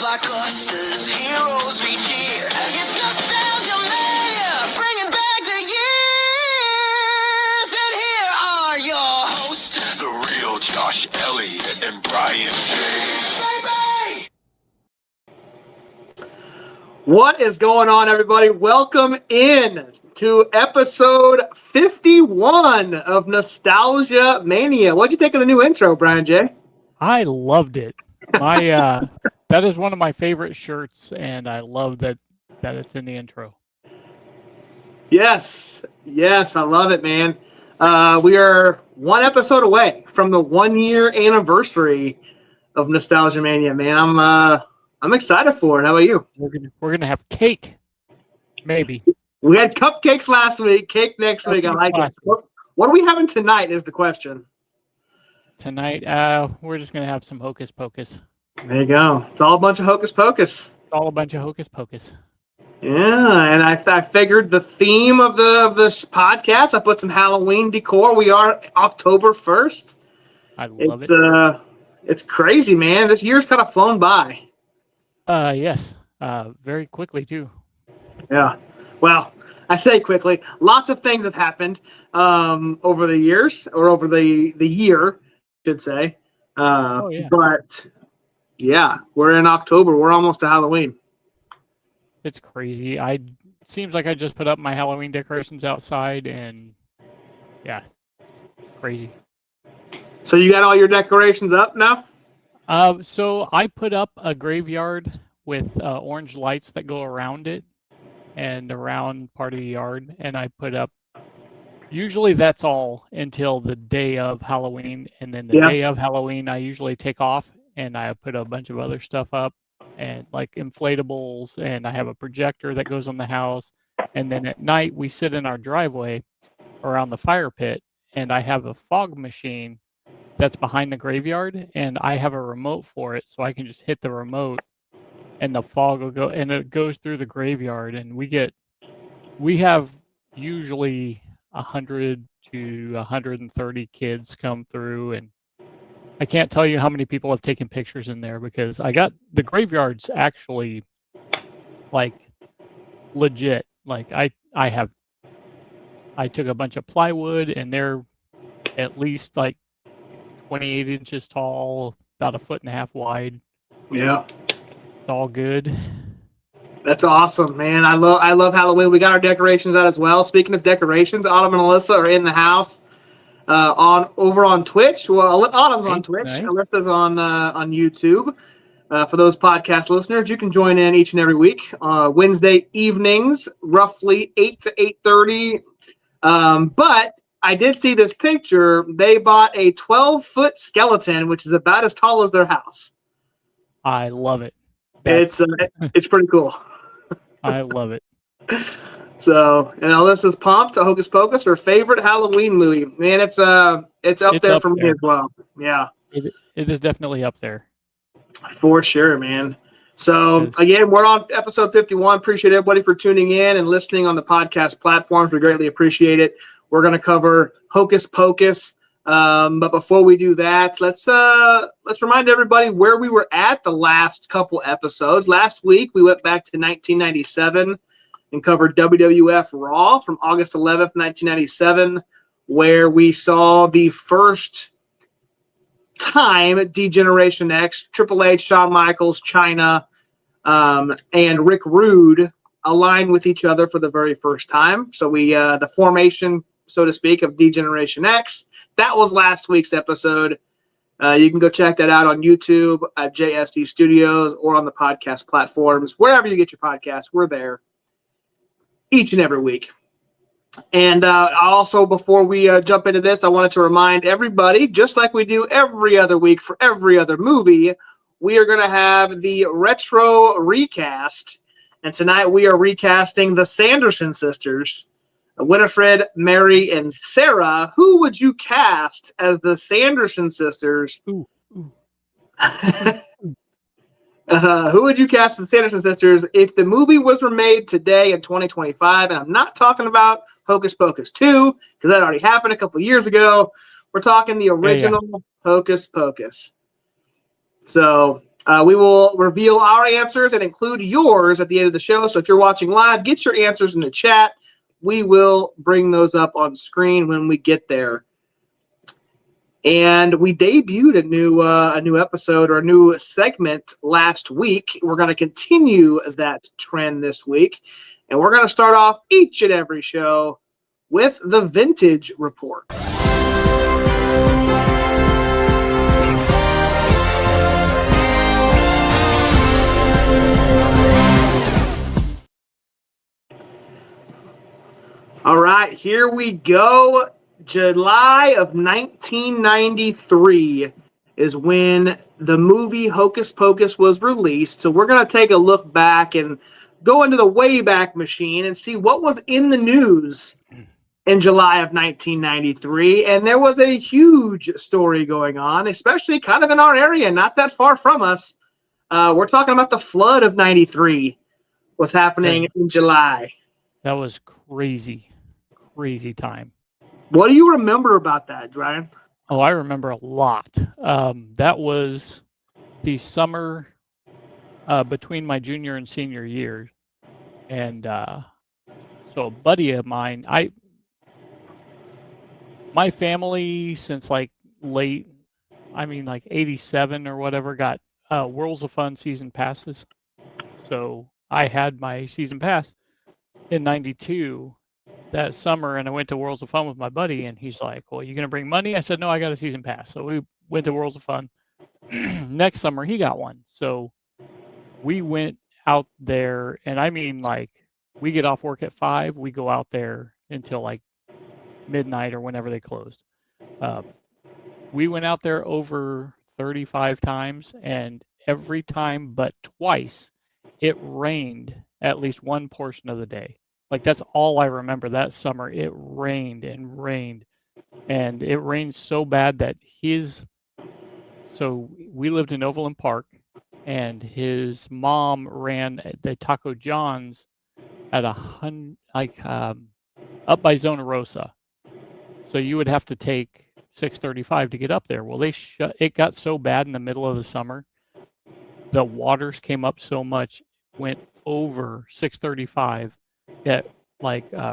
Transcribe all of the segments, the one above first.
blockbusters, heroes reach here. It's Nostalgia Mania, bringing back the years. And here are your hosts, the real Josh Elliott and Bryan James. Bye-bye. What is going on, everybody? Welcome in to episode 51 of Nostalgia Mania. What'd you think of the new intro, Bryan J? I loved it. My that is one of my favorite shirts, and I love that it's in the intro. Yes, I love it, man. We are one episode away from the 1-year anniversary of Nostalgia Mania, man. I'm excited for it. How about you? We're gonna have cake, maybe. We had cupcakes last week, cake next week. I like it. What are we having tonight is the question. Tonight, we're just gonna have some Hocus Pocus. There you go. It's all a bunch of Hocus Pocus. All a bunch of Hocus Pocus. Yeah, and I figured the theme of this podcast, I put some Halloween decor. We are October 1st. I love It's it. it's crazy, man. This year's kind of flown by. Yes. Very quickly too. Yeah. Well, I say quickly. Lots of things have happened over the years, or over the year, I should say. Oh yeah. But yeah, we're in October. We're almost to Halloween. It's crazy. Seems like I just put up my Halloween decorations outside, and yeah, crazy. So you got all your decorations up now? So I put up a graveyard with orange lights that go around it and around part of the yard, and I put up. Usually that's all until the day of Halloween, and then the Yeah. day of Halloween I usually take off and I put a bunch of other stuff up, and like inflatables, and I have a projector that goes on the house, and then at night we sit in our driveway around the fire pit, and I have a fog machine that's behind the graveyard, and I have a remote for it, so I can just hit the remote and the fog will go, and it goes through the graveyard, and we have usually 100 to 130 kids come through, and I can't tell you how many people have taken pictures in there, because I got the graveyard's actually like legit. Like I took a bunch of plywood, and they're at least like 28 inches tall, about a foot and a half wide. Yeah. It's all good. That's awesome, man. I love Halloween. We got our decorations out as well. Speaking of decorations, Autumn and Alyssa are in the house on Twitch. Well, Autumn's on Twitch. Nice. Alyssa's on YouTube. For those podcast listeners, you can join in each and every week. Wednesday evenings, roughly 8 to 8:30. But I did see this picture. They bought a 12-foot skeleton, which is about as tall as their house. I love it. It's pretty cool. I love it. So, and Alyssa's pumped. Hocus Pocus, her favorite Halloween movie. Man, it's up there for me as well. Yeah, it is definitely up there for sure, man. So again, we're on episode 51. Appreciate everybody for tuning in and listening on the podcast platforms. We greatly appreciate it. We're going to cover Hocus Pocus. But before we do that, let's remind everybody where we were at the last couple episodes. Last week, we went back to 1997 and covered WWF Raw from August 11th, 1997, where we saw the first time D-Generation X, Triple H, Shawn Michaels, Chyna, and Rick Rude align with each other for the very first time. So we the formation, so to speak, of D-Generation X. That was last week's episode. You can go check that out on YouTube at JSD Studios or on the podcast platforms. Wherever you get your podcasts, we're there each and every week. And also, before we jump into this, I wanted to remind everybody, just like we do every other week for every other movie, we are going to have the retro recast. And tonight we are recasting the Sanderson Sisters. Winifred, Mary, and Sarah. Who would you cast as the Sanderson Sisters? Ooh. Who would you cast as the Sanderson Sisters if the movie was remade today in 2025? And I'm not talking about Hocus Pocus 2, because that already happened a couple years ago. We're talking the original Hocus Pocus. So we will reveal our answers and include yours at the end of the show. So if you're watching live, get your answers in the chat. We will bring those up on screen when we get there. And we debuted a new episode or a new segment last week. We're going to continue that trend this week. And we're going to start off each and every show with the Vintage Report. All right, here we go. July of 1993 is when the movie Hocus Pocus was released. So we're going to take a look back and go into the Wayback Machine and see what was in the news in July of 1993. And there was a huge story going on, especially kind of in our area, not that far from us. We're talking about the flood of 93. was happening in July. That was crazy time. What do you remember about that, Bryan? Oh, I remember a lot. That was the summer between my junior and senior year. And so a buddy of mine, my family since like like 87 or whatever, got Worlds of Fun season passes. So I had my season pass in 92 that summer, and I went to Worlds of Fun with my buddy, and he's like, well, you going to bring money? I said, no, I got a season pass. So we went to Worlds of Fun. Next summer, he got one. So we went out there, and I mean, like, we get off work at 5, we go out there until like midnight or whenever they closed. We went out there over 35 times, and every time but twice it rained at least one portion of the day. Like, that's all I remember that summer. It rained and rained, and it rained so bad that so we lived in Overland Park, and his mom ran the Taco John's at up by Zona Rosa. So you would have to take 635 to get up there. Well, it got so bad in the middle of the summer. The waters came up so much, went over 635 at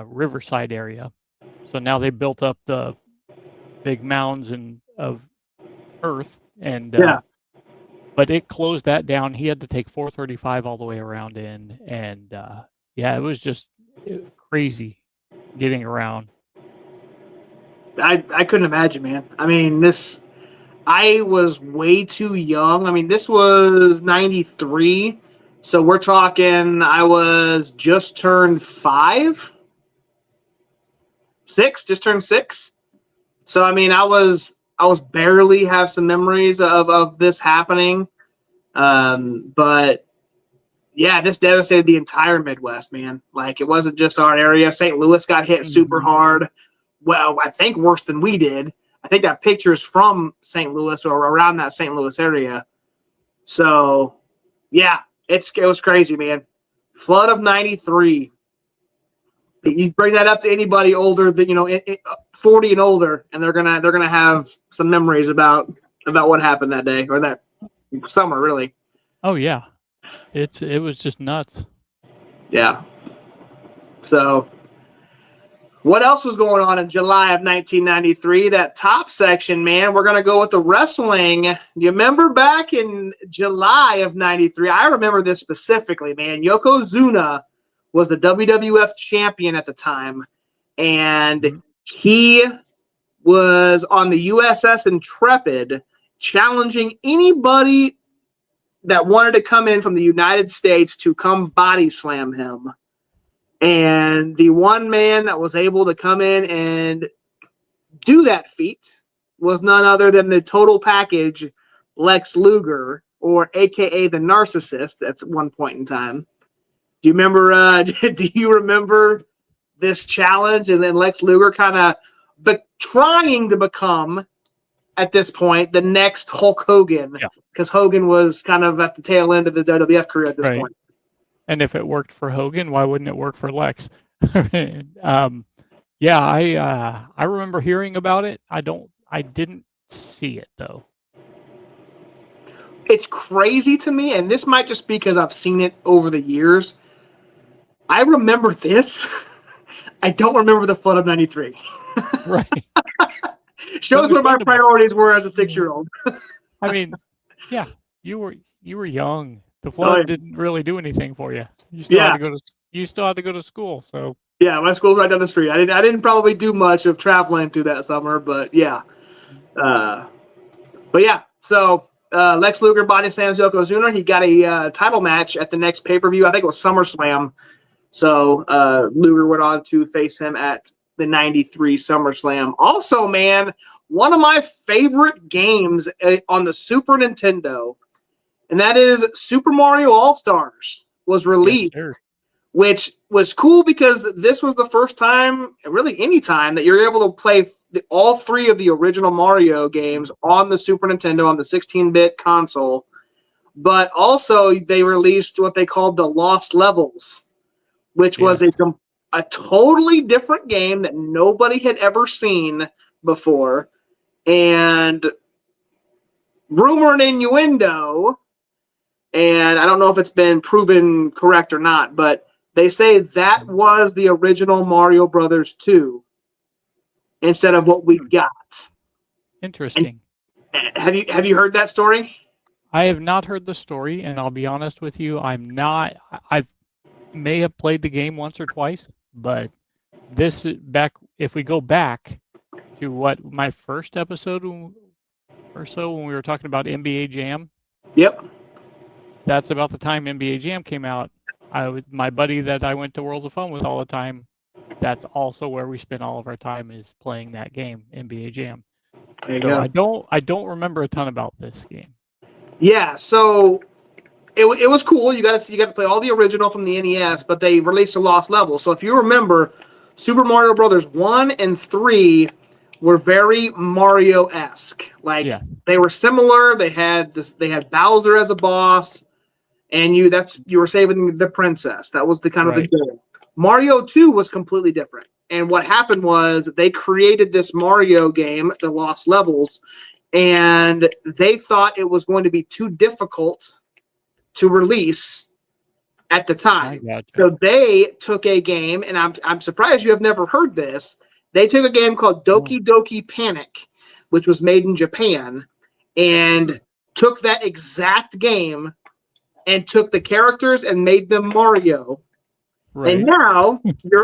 Riverside area. So now they built up the big mounds of earth, and but it closed that down. He had to take 435 all the way around in, and it was just crazy getting around. I couldn't imagine, man. I mean, I was way too young. I mean, this was 93. So we're talking, I was just turned 6. So, I mean, I was barely have some memories of this happening. But yeah, this devastated the entire Midwest, man. Like, it wasn't just our area. St. Louis got hit super hard. Well, I think worse than we did. I think that picture's from St. Louis or around that St. Louis area. So, yeah, it was crazy, man. Flood of 93. You bring that up to anybody older than 40 and older, and they're gonna have some memories about what happened that day or that summer, really. Oh yeah, it was just nuts. Yeah. So, what else was going on in July of 1993? That top section, man. We're going to go with the wrestling. You remember back in July of 93? I remember this specifically, man. Yokozuna was the WWF champion at the time, and he was on the USS Intrepid challenging anybody that wanted to come in from the United States to come body slam him. And the one man that was able to come in and do that feat was none other than the total package Lex Luger, or AKA the Narcissist at one point in time. Do you remember this challenge? And then Lex Luger kind of trying to become, at this point, the next Hulk Hogan, because Hogan was kind of at the tail end of his WWF career at this point. And if it worked for Hogan, why wouldn't it work for Lex? I remember hearing about it. I didn't see it though. It's crazy to me, and this might just be because I've seen it over the years. I remember this. I don't remember the flood of 93. Right. Shows where my priorities were as a 6-year-old. I mean, yeah, you were young. The flood didn't really do anything for you. You still had to go to school. So yeah, my school's right down the street. I didn't probably do much of traveling through that summer, but yeah. So Lex Luger body slams Yokozuna. He got a title match at the next pay-per-view. I think it was SummerSlam. So Luger went on to face him at the 93 SummerSlam. Also, man, one of my favorite games on the Super Nintendo, and that is Super Mario All-Stars, was released, which was cool because this was the first time, really any time, that you're able to play all 3 of the original Mario games on the Super Nintendo, on the 16-bit console. but also they released what they called the Lost Levels, which was a totally different game that nobody had ever seen before. And rumor and innuendo, and I don't know if it's been proven correct or not, but they say that was the original Mario Brothers 2 instead of what we got. Interesting. And have you heard that story? I have not heard the story, and I'll be honest with you, I may have played the game once or twice, but if we go back to what my first episode or so when we were talking about NBA Jam. Yep. That's about the time NBA Jam came out. My buddy that I went to Worlds of Fun with all the time, that's also where we spent all of our time is playing that game, NBA Jam. There you go. I don't remember a ton about this game. Yeah, so it was cool. You got to play all the original from the NES, but they released a Lost Level. So if you remember, Super Mario Brothers 1 and 3 were very Mario-esque. They were similar. They had Bowser as a boss, and you were saving the princess. That was the kind of the goal. Mario 2 was completely different. And what happened was they created this Mario game, the Lost Levels, and they thought it was going to be too difficult to release at the time. So they took a game, and I'm surprised you have never heard this. They took a game called Doki Doki Panic, which was made in Japan, and took that exact game and took the characters and made them Mario. Right. And now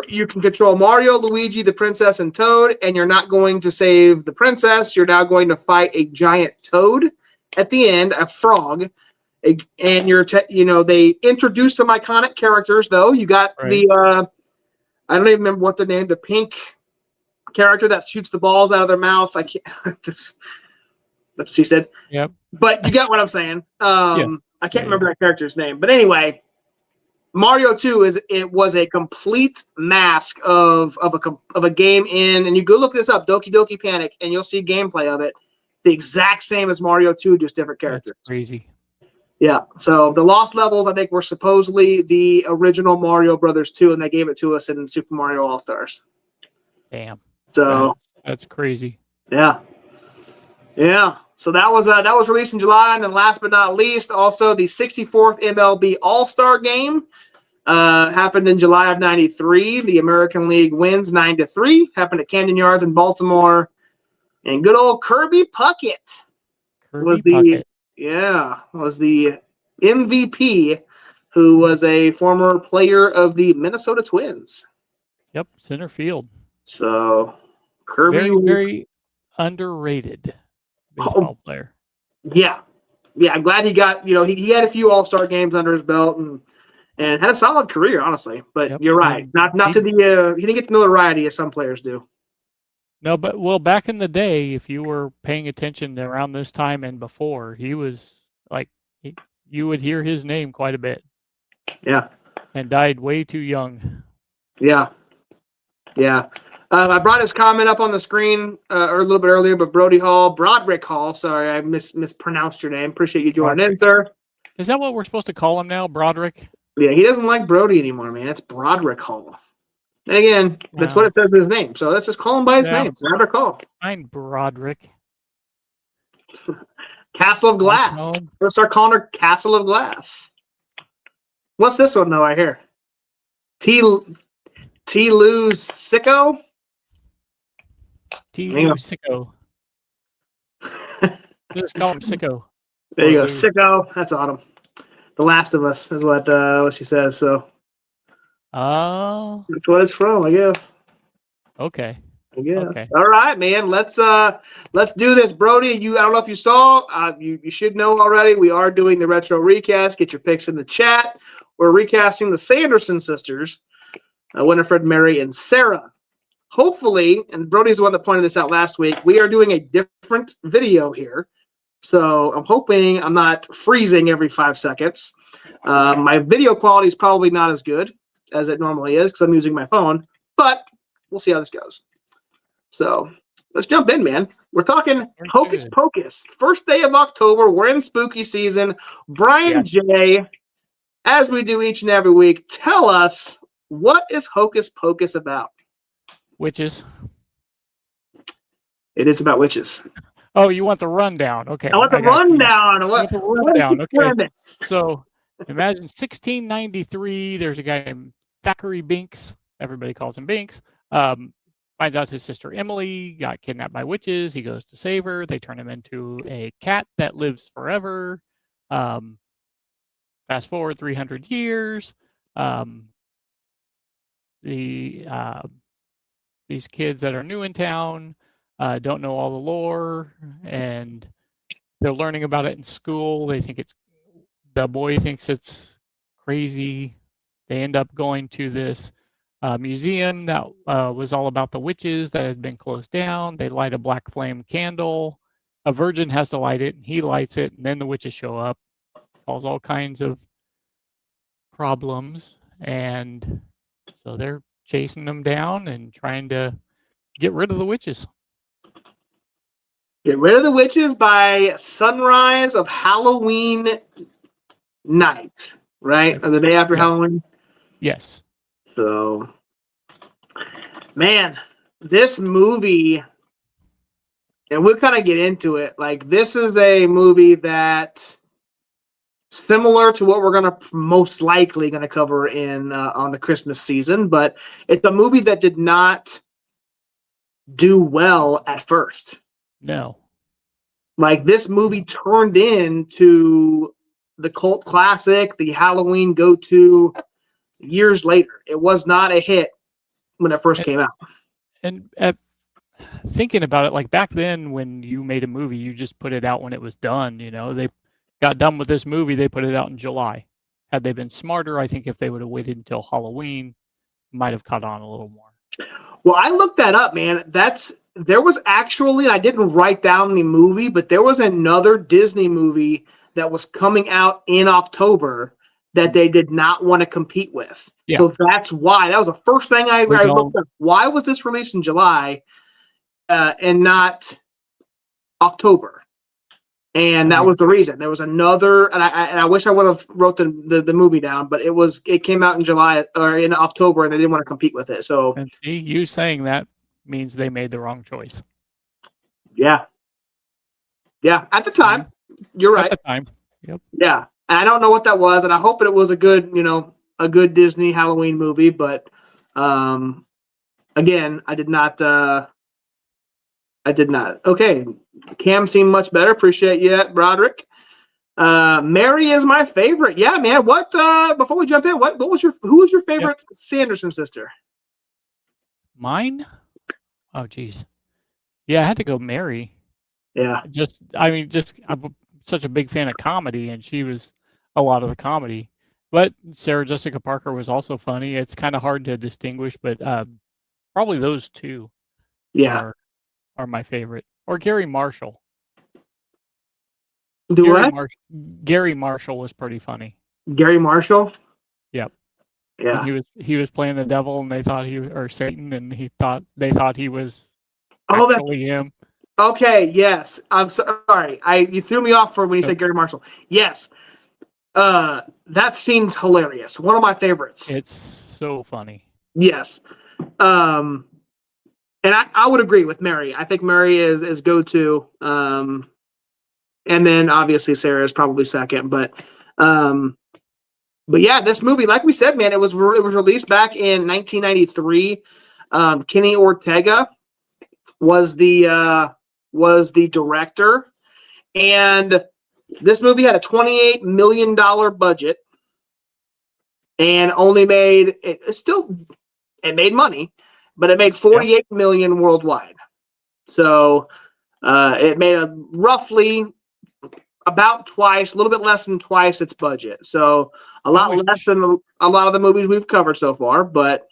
you can control Mario, Luigi, the princess, and Toad, and you're not going to save the princess. You're now going to fight a giant toad at the end, a frog. And they introduced some iconic characters, though. You got I don't even remember what the name, the pink character that shoots the balls out of their mouth. I can't. That's what she said. Yep. But you get what I'm saying. I can't remember that character's name. But anyway, Mario 2 was a complete mask of a game and you go look this up, Doki Doki Panic, and you'll see gameplay of it. The exact same as Mario 2, just different characters. That's crazy. Yeah. So the Lost Levels, I think, were supposedly the original Mario Brothers 2, and they gave it to us in Super Mario All-Stars. Damn. So that's crazy. Yeah. Yeah. So that was released in July, and then last but not least, also the 64th MLB All-Star Game happened in July of '93. The American League wins 9-3. Happened at Camden Yards in Baltimore, and good old Kirby Puckett was the MVP, who was a former player of the Minnesota Twins. Yep, center field. So Kirby was very underrated baseball player. Yeah. I'm glad he got. He had a few All-Star games under his belt and had a solid career, honestly. But you're right, not to the he didn't get the notoriety as some players do. No, but back in the day, if you were paying attention around this time and before, he was you would hear his name quite a bit. Yeah. And died way too young. Yeah. I brought his comment up on the screen a little bit earlier, but Broderick Hall. Sorry, I mispronounced your name. Appreciate you joining in, sir. Is that what we're supposed to call him now, Broderick? Yeah, he doesn't like Brody anymore, man. It's Broderick Hall. And again, that's what it says in his name. So let's just call him by his name. Broderick Hall. I'm Broderick. Castle of Glass. Let's start calling her Castle of Glass. What's this one, though, I hear? T. Lou Sicko? T. Lou Sicko. Just call him Sicko. There you go, Sicko. That's autumn. The Last of Us is what she says. So, that's what it's from, I guess. Okay. Okay. All right, man. Let's do this, Brody. I don't know if you saw. You should know already. We are doing the retro recast. Get your picks in the chat. We're recasting the Sanderson sisters, Winifred, Mary, and Sarah. Hopefully, and Brody's the one that pointed this out last week, we are doing a different video here. So I'm hoping I'm not freezing every 5 seconds. My video quality is probably not as good as it normally is because I'm using my phone, but we'll see how this goes. So let's jump in, man. We're talking Hocus Good. Pocus. First day of October. We're in spooky season. Brian J., as we do each and every week, tell us, what is Hocus Pocus about? Witches. It is about witches. Oh, you want the rundown? Okay, I want the got you. rundown. What is the premise? So imagine 1693. There's a guy named Thackeray Binks. Everybody calls him Binks. Finds out his sister Emily got kidnapped by witches. He goes to save her. They turn him into a cat that lives forever. Fast forward 300 years. These kids that are new in town don't know all the lore, and they're learning about it in school. They think the boy thinks it's crazy. They end up going to this museum that was all about the witches that had been closed down. They light a black flame candle. A virgin has to light it, and he lights it, and then the witches show up, cause all kinds of problems, and so they're chasing them down and trying to get rid of the witches. Get rid of the witches by sunrise of Halloween night, right? Or the day after Halloween? Yes. So, man, this movie, and we'll kind of get into it. Like, this is a movie that, similar to what we're going to most likely going to cover in on the Christmas season, but it's a movie that did not do well at first. No. Like, this movie turned into the cult classic, the Halloween go-to years later. It was not a hit when it first came out. And thinking about it, like back then when you made a movie, you just put it out when it was done. You know, they got done with this movie, they put it out in July. Had they been smarter, I think if they would have waited until Halloween, might have caught on a little more. Well, I looked that up, man. There was actually, I didn't write down the movie, but there was another Disney movie that was coming out in October that they did not want to compete with. Yeah. So that's why. That was the first thing I looked up. Why was this released in July and not October? And that was the reason. There was another, and I wish I would have wrote the movie down, but it came out in July or in October, and they didn't want to compete with it. So, and see, you saying that means they made the wrong choice. Yeah. At the time, you're right. At the time, yep. Yeah, and I don't know what that was, and I hope it was a good Disney Halloween movie, but again, I did not. Okay, Cam seemed much better. Appreciate you, Broderick. Mary is my favorite. Yeah, man. What? Before we jump in, who was your favorite Sanderson sister? Mine? Oh, geez. Yeah, I had to go Mary. Yeah. I'm such a big fan of comedy, and she was a lot of the comedy. But Sarah Jessica Parker was also funny. It's kind of hard to distinguish, but probably those two. Yeah. Are my favorite. Or Gary Marshall. Gary Marshall was pretty funny. Gary Marshall? Yep. Yeah. And he was playing the devil, and they thought Satan, and they thought he was actually him. Okay, yes. I'm sorry. You threw me off when you said Gary Marshall. Yes. That scene's hilarious. One of my favorites. It's so funny. Yes. And I would agree with Mary. I think Mary is go-to. And then obviously Sarah is probably second. But yeah, this movie, like we said, man, it was released back in 1993. Kenny Ortega was the director, and this movie had a $28 million budget and only made it made money, but it made $48 million worldwide. So it made roughly about twice, a little bit less than twice its budget. So a lot less than a lot of the movies we've covered so far. But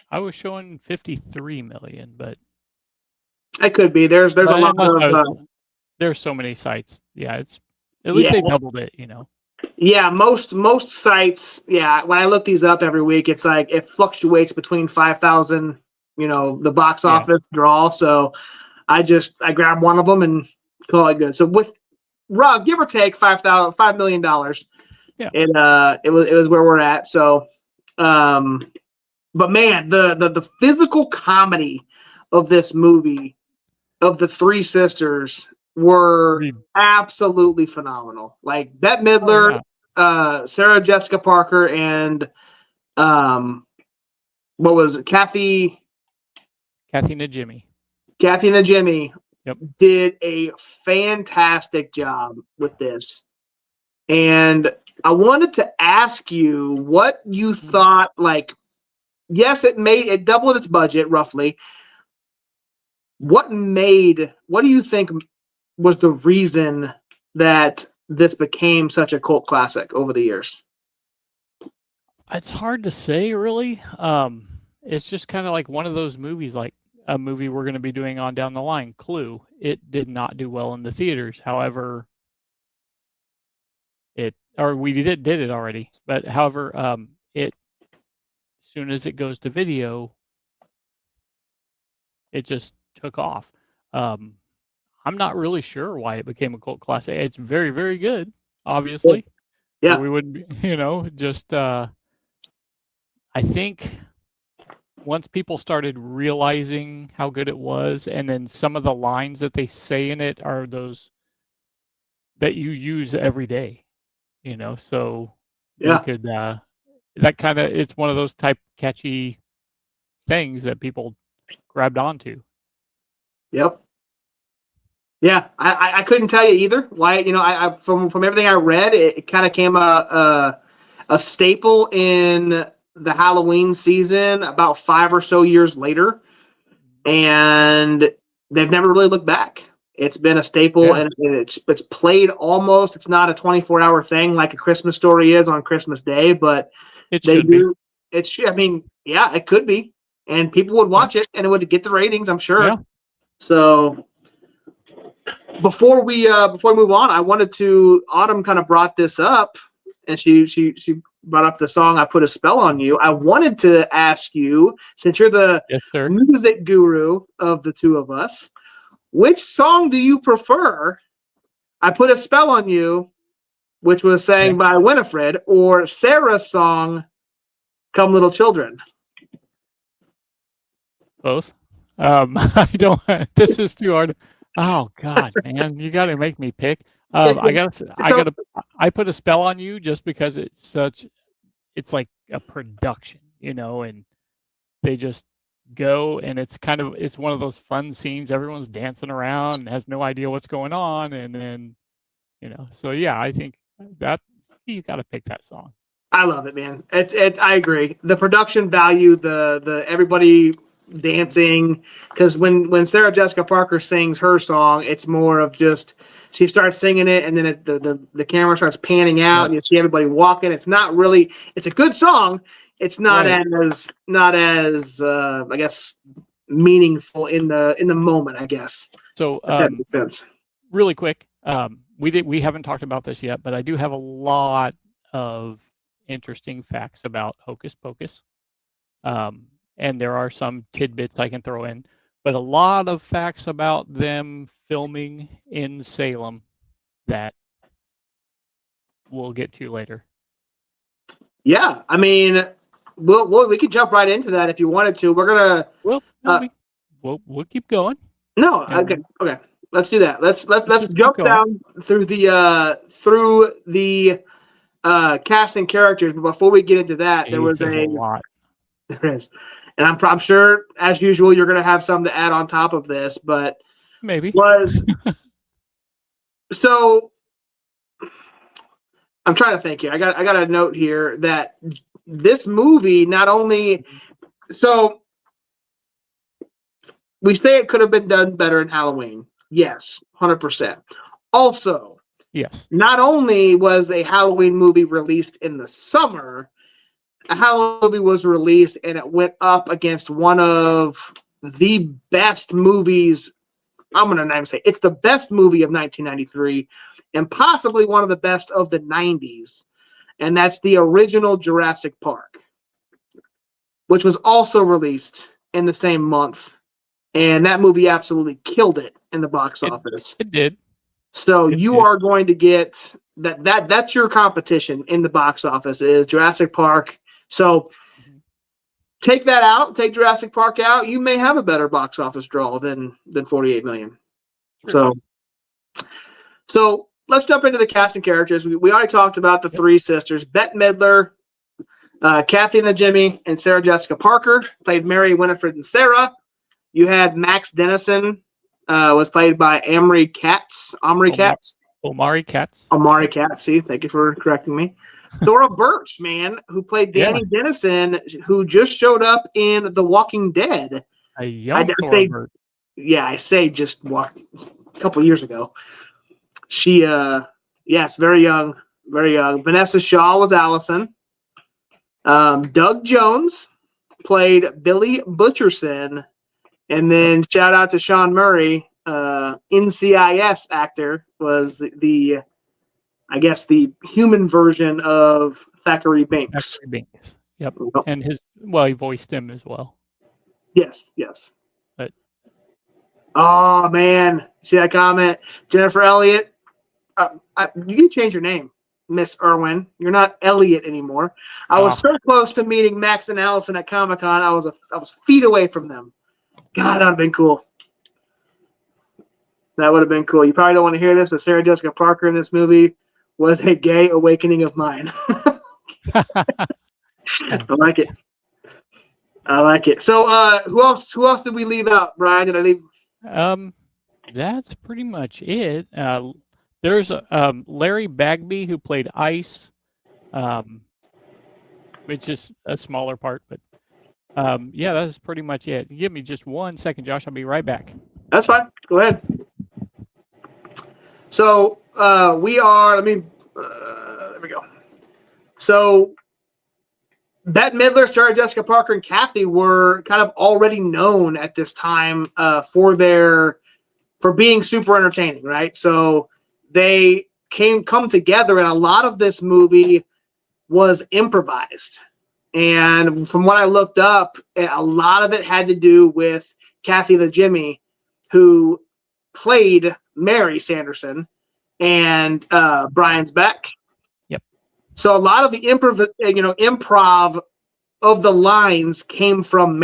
I was showing 53 million, but it could be. There's a lot of there's so many sites. Yeah, it's at least they doubled it. Yeah, most sites. Yeah, when I look these up every week, it's like it fluctuates between 5,000. The box office draw. So I grabbed one of them and call it good. So with give or take $5 million, Yeah. it was where we're at. So, but man, the physical comedy of this movie, of the three sisters, were absolutely phenomenal. Like Bette Midler, Sarah Jessica Parker, and what was it? Kathy Najimy. Kathy Najimy Yep. did a fantastic job with this. And I wanted to ask you what you thought, like, yes, it doubled its budget roughly. What do you think was the reason that this became such a cult classic over the years? It's hard to say, really. It's just kind of like one of those movies, like a movie we're going to be doing on down the line, Clue. It did not do well in the theaters. However, we did it already. But however, as soon as it goes to video, it just took off. I'm not really sure why it became a cult classic. It's very, very good, obviously. Yeah. We wouldn't be, just I think once people started realizing how good it was, and then some of the lines that they say in it are those that you use every day, so Yeah. you could that kind of, it's one of those type catchy things that people grabbed onto. Yep. Yeah, I couldn't tell you either. Why, I from everything I read, it kind of came a staple in the Halloween season about 5 or so years later, and they've never really looked back. It's been a staple, and it's played almost. It's not a 24-hour thing like A Christmas Story is on Christmas Day, but it should be. I mean, yeah, it could be, and people would watch it, and it would get the ratings, I'm sure. Yeah. So before we move on, I wanted to. Autumn kind of brought this up, and she brought up the song "I Put a Spell on You." I wanted to ask you, since you're the music guru of the two of us, which song do you prefer? "I Put a Spell on You," which was sang by Winifred, or Sarah's song "Come Little Children"? Both. I don't. This is too hard. Oh God, man, you got to make me pick. I Put a Spell on You just because it's like a production, and they just go, and it's one of those fun scenes. Everyone's dancing around and has no idea what's going on, and then, so yeah, I think that you got to pick that song. I love it, man. I agree. The production value, the everybody dancing, because when Sarah Jessica Parker sings her song, it's more of just she starts singing it, and then the camera starts panning out, and you see everybody walking. It's not really. It's a good song. It's not as I guess meaningful in the moment, I guess. So if that makes sense. Really quick, we haven't talked about this yet, but I do have a lot of interesting facts about Hocus Pocus. And there are some tidbits I can throw in, but a lot of facts about them filming in Salem that we'll get to later. Yeah, I mean, we could jump right into that if you wanted to. We're gonna we'll keep going. No, okay. Let's do that. Let's jump down through the cast and characters. But before we get into that, there's a lot. There is. And I'm sure, as usual, you're going to have some to add on top of this, but maybe so. I'm trying to think here. I got a note here that this movie not only we say it could have been done better in Halloween. Yes, 100%. Also, yes, not only was a Halloween movie released in the summer, a Halloween movie was released and it went up against one of the best movies. I'm going to not even say it's the best movie of 1993 and possibly one of the best of the 90s. And that's the original Jurassic Park, which was also released in the same month and that movie absolutely killed it in the box office. It did. So you are going to get that's your competition in the box office is Jurassic Park. So take that out, take Jurassic Park out, you may have a better box office draw than 48 million. Sure. So let's jump into the cast and characters. We already talked about the three sisters, Bette Midler, Kathy Najimy, and Sarah Jessica Parker played Mary, Winifred, and Sarah. You had Max Dennison, was played by Omari Katz. Omari Katz. Omari Katz. See, thank you for correcting me. Thora Birch, man, who played Danny Dennison, who just showed up in The Walking Dead. A young Thora Birch. Yeah, I say just a couple years ago. She, yes, very young, very young. Vanessa Shaw was Allison. Doug Jones played Billy Butcherson. And then shout out to Sean Murray, NCIS actor, was the human version of Thackeray Binks. Thackeray Binks. Yep. And he voiced him as well. Yes. But oh man, see that comment? Jennifer Elliott, you can change your name, Miss Irwin. You're not Elliott anymore. I was so close to meeting Max and Allison at Comic-Con. I was feet away from them. God, that would have been cool. That would have been cool. You probably don't want to hear this, but Sarah Jessica Parker in this movie was a gay awakening of mine. I like it. So, who else did we leave out, Brian? Did I leave? That's pretty much it. There's Larry Bagby who played Ice, which is a smaller part, but yeah, that's pretty much it. Give me just 1 second, Josh. I'll be right back. That's fine. Go ahead. So there we go. So Bette Midler, Sarah Jessica Parker, and Kathy were kind of already known at this time for being super entertaining, right? So they come together, and a lot of this movie was improvised. And from what I looked up, a lot of it had to do with Kathy Najimy, who played Mary Sanderson and Brian's Beck. Yep. So a lot of the improv of the lines came from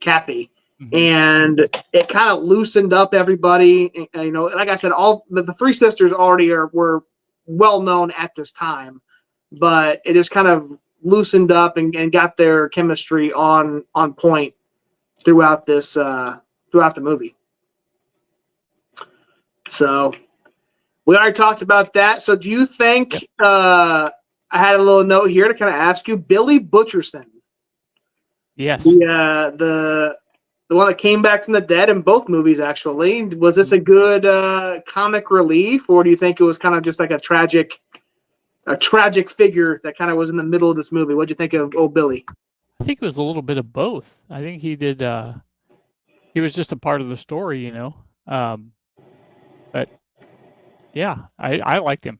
Kathy. Mm-hmm. And it kind of loosened up everybody. Like I said, all the three sisters already were well known at this time, but it just kind of loosened up and got their chemistry on point throughout the movie. So we already talked about that. So do you think I had a little note here to kind of ask you, Billy Butcherson? Yes. The one that came back from the dead in both movies, actually. Was this a good comic relief, or do you think it was kind of just like a tragic figure that kind of was in the middle of this movie? What'd you think of old Billy? I think it was a little bit of both. I think he did. He was just a part of the story, but yeah, I liked him.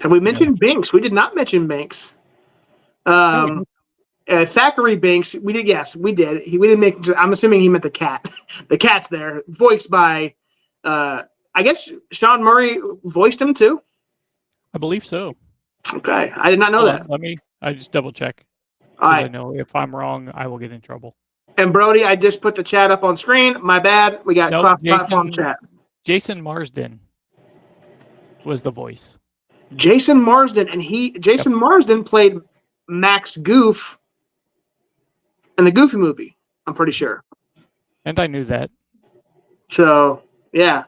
Have we mentioned Binks? We did not mention Binks. Thackeray Binks. We did. Yes, we did. We didn't make. I'm assuming he meant the cat. The cat's there, voiced by. I guess Sean Murray voiced him too. I believe so. Okay, I did not know that. I just double check. All right. I know if I'm wrong, I will get in trouble. And Brody, I just put the chat up on screen. My bad. We got cross-platform chat. Jason Marsden was the voice. Jason Marsden, and Marsden played Max Goof in the Goofy movie, I'm pretty sure. And I knew that. So, yeah.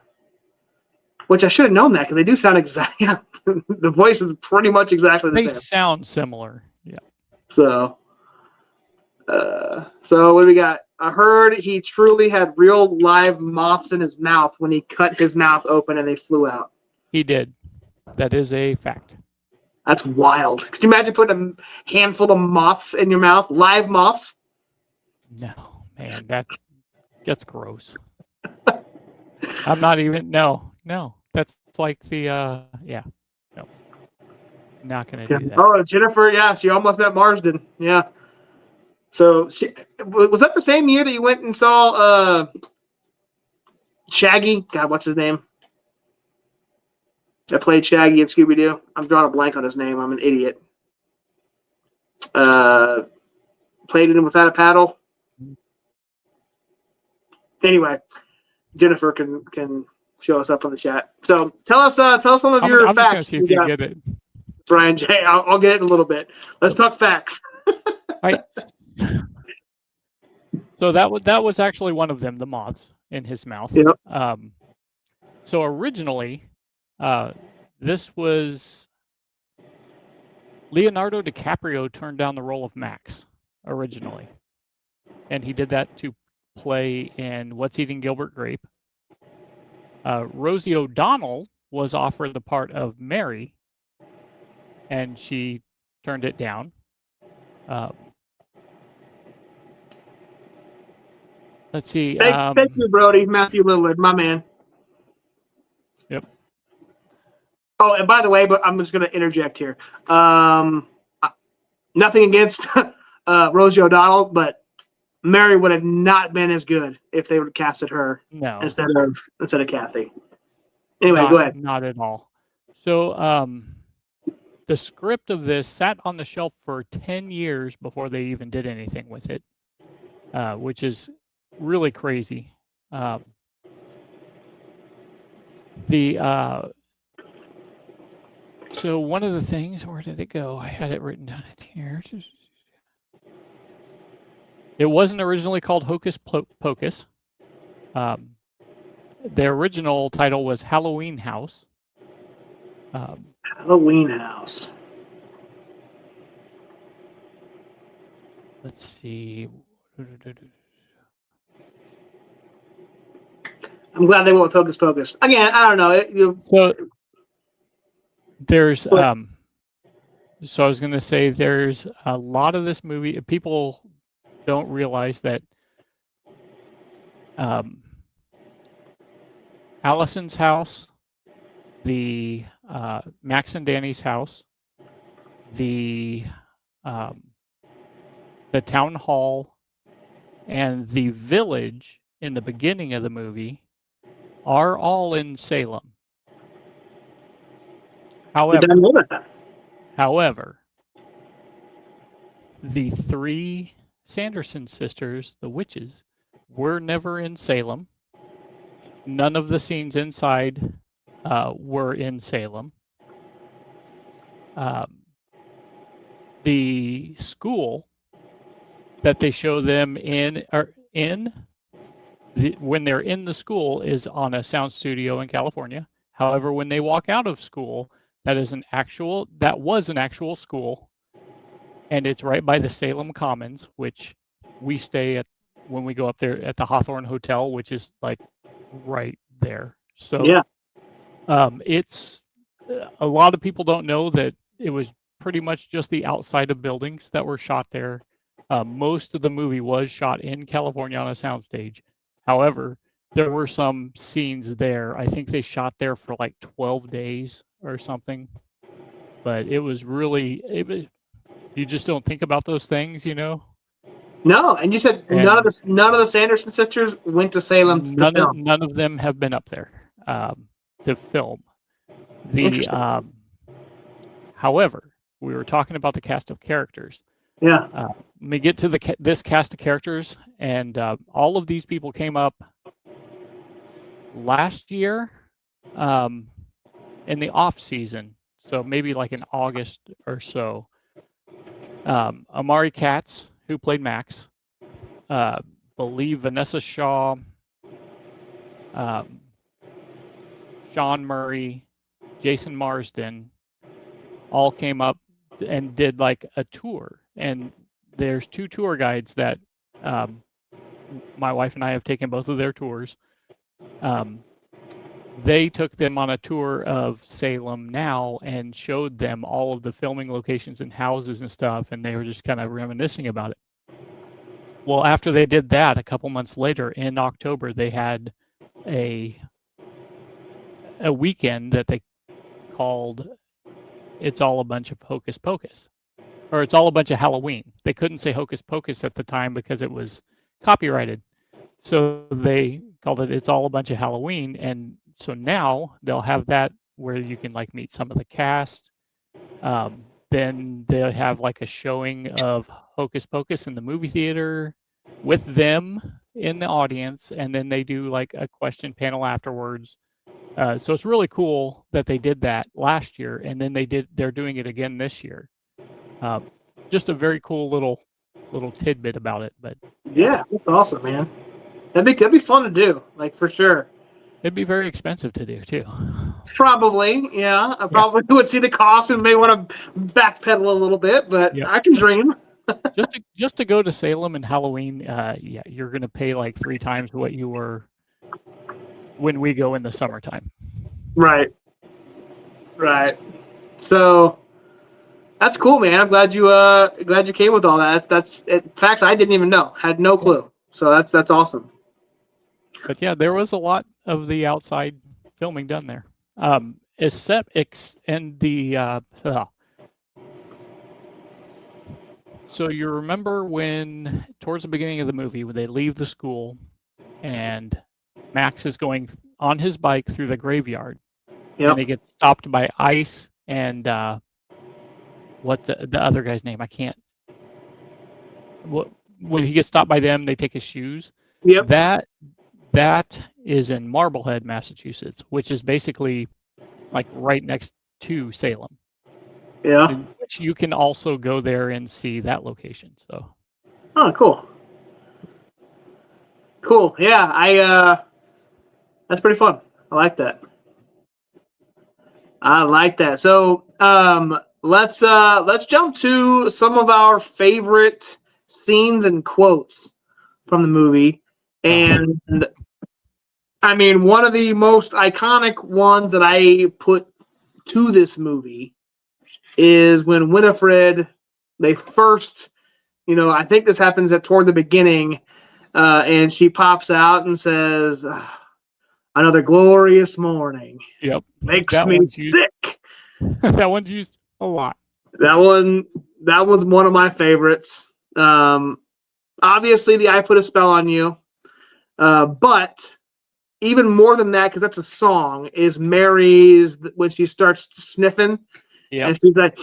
Which I should have known that because they do sound exactly. The voice is pretty much exactly the same. They sound similar. Yeah. So what do we got? I heard he truly had real live moths in his mouth when he cut his mouth open and they flew out. He did. That is a fact. That's wild. Could you imagine putting a handful of moths in your mouth? Live moths? No, man, that's gross. I'm not even. No. That's like the. Yeah. No. Not gonna do that. Oh, Jennifer. Yeah, she almost met Marsden. Yeah. So was that the same year that you went and saw Shaggy? God, what's his name? That played Shaggy in Scooby Doo. I'm drawing a blank on his name. I'm an idiot. Played it in Without a Paddle. Anyway, Jennifer can show us up on the chat. So tell us some of your I'm facts. just gonna see if you get it. Brian J. I'll get it in a little bit. Let's talk facts. Right. So that was actually one of them, the moths in his mouth. Yep. So originally, this was Leonardo DiCaprio turned down the role of Max originally, and he did that to play in What's Eating Gilbert Grape. Rosie O'Donnell was offered the part of Mary, and she turned it down. Let's see. Thank you, Brody. Matthew Lillard, my man. Yep. Oh, and by the way, but I'm just going to interject here. Nothing against Rosie O'Donnell, but Mary would have not been as good if they would have casted her instead of Kathy. Anyway, go ahead. Not at all. So the script of this sat on the shelf for 10 years before they even did anything with it, which is really crazy. So one of the things, where did it go? I had it written down here. It wasn't originally called Hocus Pocus. The original title was Halloween House. Halloween House. Let's see. I'm glad they went with Hocus Pocus. Again, I don't know. So there's so I was going to say there's a lot of this movie. People don't realize that Allison's house, the Max and Danny's house, the town hall, and the village in the beginning of the movie are all in Salem. However, the three Sanderson sisters, the witches, were never in Salem. None of the scenes inside were in Salem. The school that they show them when they're in the school is on a sound studio in California. However, when they walk out of school, that was an actual school, and it's right by the Salem Commons, which we stay at when we go up there at the Hawthorne Hotel, which is like right there. So yeah, it's a lot of people don't know that it was pretty much just the outside of buildings that were shot there. Most of the movie was shot in California on a soundstage. However, there were some scenes there. I think they shot there for like 12 days or something. But it was you just don't think about those things, you know? No, and you said none of the Sanderson sisters went to Salem to film. None of them have been up there to film. However, we were talking about the cast of characters. Yeah. Let me get to this cast of characters, and all of these people came up last year in the off season, so maybe like in August or so. Amari Katz, who played Max, believe Vanessa Shaw, Sean Murray, Jason Marsden, all came up and did like a tour. And there's two tour guides that my wife and I have taken both of their tours. They took them on a tour of Salem now and showed them all of the filming locations and houses and stuff, and they were just kind of reminiscing about it. Well, after they did that, a couple months later in October, they had a weekend that they called "It's All a Bunch of Hocus Pocus," or it's all a bunch of Halloween. They couldn't say Hocus Pocus at the time because it was copyrighted. So they called it It's All a Bunch of Halloween. And so now they'll have that where you can like meet some of the cast. Then they'll have like a showing of Hocus Pocus in the movie theater with them in the audience. And then they do like a question panel afterwards. So it's really cool that they did that last year. And then they're doing it again this year. Just a very cool little tidbit about it. But Yeah, that's awesome, man. That'd be fun to do, like for sure. it'd be very expensive to do too. Probably, yeah. I probably would see the cost and may want to backpedal a little bit, but Yeah. I can dream. Just to go to Salem and Halloween, yeah, you're gonna pay like 3 times what you were when we go in the summertime. Right. Right. So that's cool, man. I'm glad you came with all that. That's facts I didn't even know. Had no clue. So that's awesome. But yeah, there was a lot of the outside filming done there. And the so you remember when towards the beginning of the movie when they leave the school and Max is going on his bike through the graveyard and he gets stopped by Ice and what the other guy's name? I can't. When he gets stopped by them, they take his shoes. Yep. That is in Marblehead, Massachusetts, which is basically like right next to Salem. Yeah. Which you can also go there and see that location. So. Oh, cool. Cool. Yeah, that's pretty fun. I like that. So, let's jump to some of our favorite scenes and quotes from the movie. And I mean, one of the most iconic ones that I put to this movie is when Winifred, they first, I think this happens toward the beginning, and she pops out and says, "Another glorious morning." Yep. Makes me sick. That one's used a lot. That one's one of my favorites. Obviously, the "I Put a Spell on You," but even more than that, because that's a song, is Mary's when she starts sniffing, and she's like,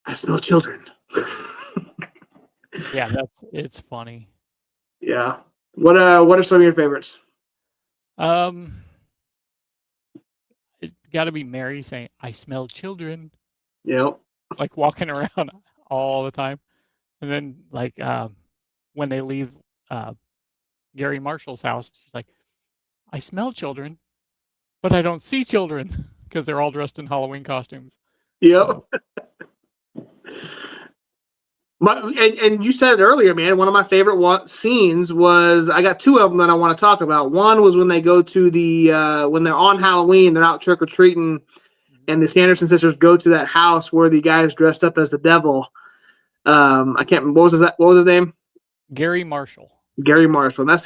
"I smell children." Yeah, it's funny. Yeah. What are some of your favorites? It's got to be Mary saying, "I smell children." Yep. Like walking around all the time, and then like when they leave Gary Marshall's house, she's like, "I smell children, but I don't see children," because they're all dressed in Halloween costumes. Yep. And you said it earlier, man. One of my favorite scenes was, I got 2 of them that I want to talk about. One was when they go to when they're on Halloween, they're out trick or treating, and the Sanderson sisters go to that house where the guy is dressed up as the devil. I can't remember what was his name. Gary Marshall. Gary Marshall. And that's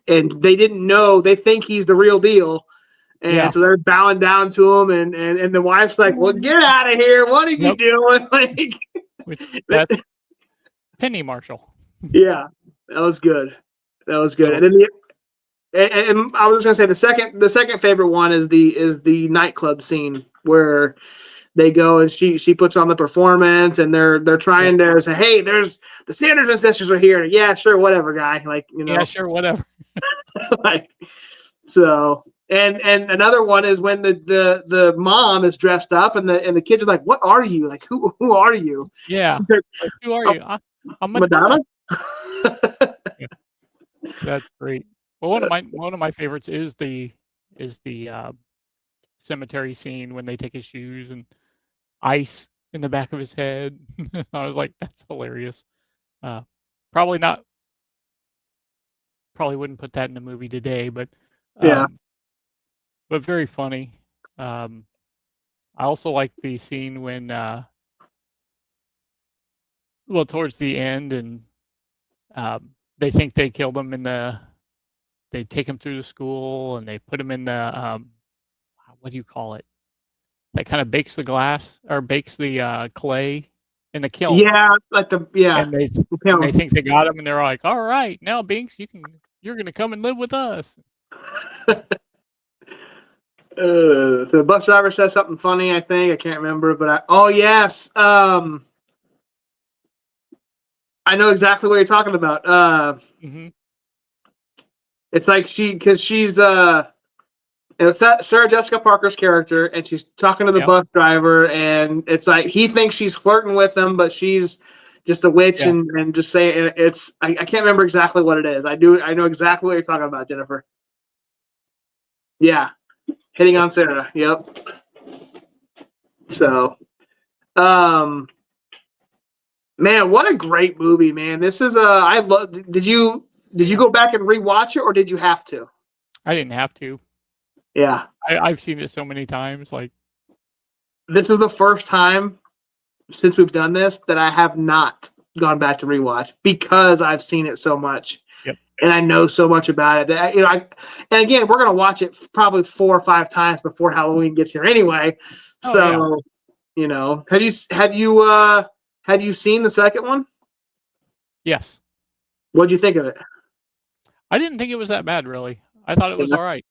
and they didn't know. They think he's the real deal. And so they're bowing down to him, and the wife's like, "Well, get out of here! What are you doing?" Like, that's Penny Marshall. Yeah, that was good. And then and I was just gonna say the second favorite one is the nightclub scene where they go and she puts on the performance and they're trying to say, "Hey, there's the Sanderson sisters are here." Yeah, sure, whatever, guy. Like, Yeah, sure, whatever. Like, so. And another one is when the mom is dressed up and the kids are like, "What are you? Like, who are you?" Yeah. Like, who are you? I'm Madonna. Yeah. That's great. Well, one of my favorites is the cemetery scene when they take his shoes and ice in the back of his head. I was like, that's hilarious. Probably wouldn't put that in a movie today, but but very funny. I also like the scene when towards the end and they think they killed him they take him through the school and they put him in the what do you call it? That kind of bakes the glass or bakes the clay in the kiln. Yeah, like And they kiln. think they got him, and they're like, "All right, now Binks, you're gonna come and live with us." So the bus driver says something funny. I think I can't remember, but oh yes, I know exactly what you're talking about. Mm-hmm. It's like she's it's that Sarah Jessica Parker's character, and she's talking to the Yep. bus driver, and it's like he thinks she's flirting with him, but she's just a witch, Yeah. and just saying it's. I can't remember exactly what it is. I know exactly what you're talking about, Jennifer. Yeah, hitting on Sarah. Yep. So, man, what a great movie, man! This is I love. Did you go back and rewatch it, or did you have to? I didn't have to. Yeah, I've seen it so many times. Like, this is the first time since we've done this that I have not gone back to rewatch because I've seen it so much. Yep. And I know so much about it that and again, we're gonna watch it probably 4 or 5 times before Halloween gets here anyway. Oh, So, have you seen the second one? yes. What'd you think of it? I didn't think it was that bad, really. I thought it was all right.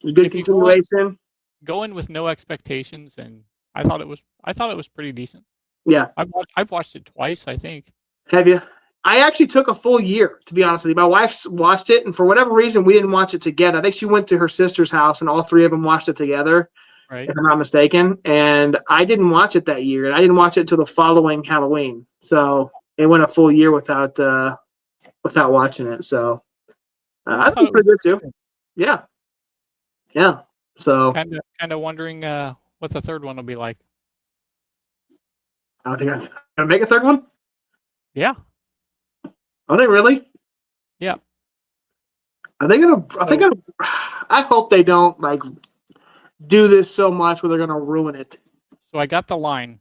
Good If you continuation. Go in with no expectations, and I thought it was pretty decent. Yeah. I've watched it twice, I think. Have you? I actually took a full year, to be honest with you. My wife watched it, and for whatever reason, we didn't watch it together. I think she went to her sister's house, and all 3 of them watched it together, Right. if I'm not mistaken. And I didn't watch it that year, and I didn't watch it until the following Halloween. So it went a full year without watching it. So I think it's pretty good too. Yeah. Yeah. So Kind of wondering what the third one will be like. I don't think I'm gonna make a third one. Yeah. Are they really? Yeah. I hope they don't like do this so much where they're gonna ruin it. So I got the line.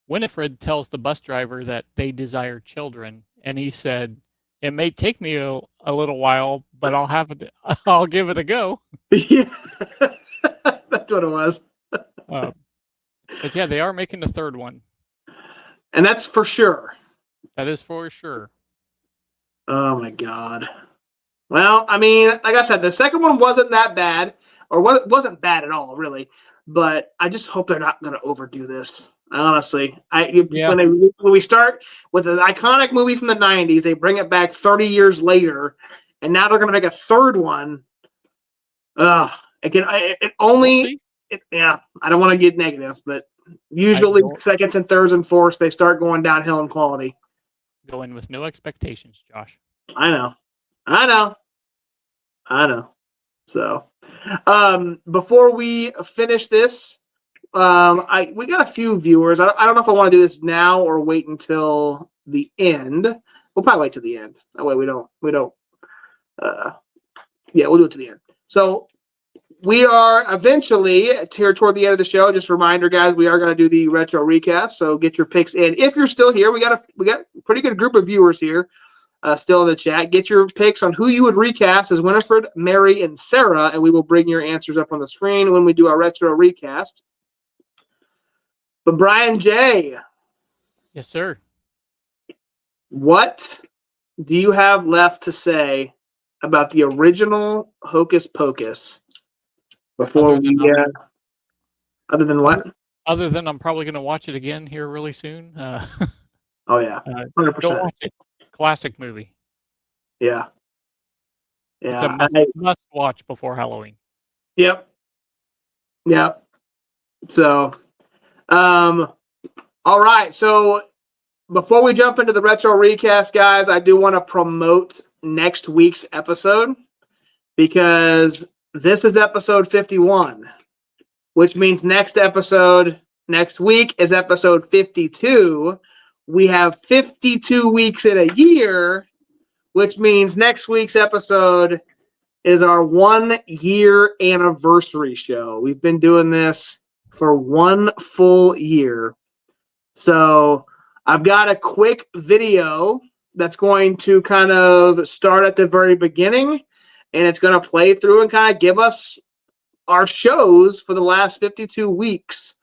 Winifred tells the bus driver that they desire children, and he said, "It may take me a little while, but I'll give it a go." Yeah. That's what it was. But yeah, they are making the third one. And that's for sure. That is for sure. Oh my God. Well, I mean, like I said, the second one wasn't that bad, or wasn't bad at all, really. But I just hope they're not going to overdo this. Honestly, when we start with an iconic movie from the '90s, they bring it back 30 years later, and now they're going to make a third one. Again, I don't want to get negative, but usually seconds and thirds and fourths they start going downhill in quality. Go in with no expectations, Josh. I know. So, before we finish this, we got a few viewers. I don't know if I want to do this now or wait until the end. We'll probably wait till the end. That way we don't. We'll do it to the end. So we are eventually here toward the end of the show. Just a reminder, guys, we are going to do the retro recast. So get your picks in. If you're still here, we got a pretty good group of viewers here. Still in the chat. Get your picks on who you would recast as Winifred, Mary, and Sarah, and we will bring your answers up on the screen when we do our retro recast. But Brian J. Yes, sir. What do you have left to say about the original Hocus Pocus before other than what? Other than I'm probably going to watch it again here really soon. Oh yeah, 100%. Go watch it. Classic movie. Yeah. It's a must watch before Halloween. Yep. So, all right. So before we jump into the retro recast, guys, I do want to promote next week's episode because this is episode 51, which means next week is episode 52. We have 52 weeks in a year, which means next week's episode is our 1-year anniversary show. We've been doing this for 1 full year. So I've got a quick video that's going to kind of start at the very beginning, and it's going to play through and kind of give us our shows for the last 52 weeks.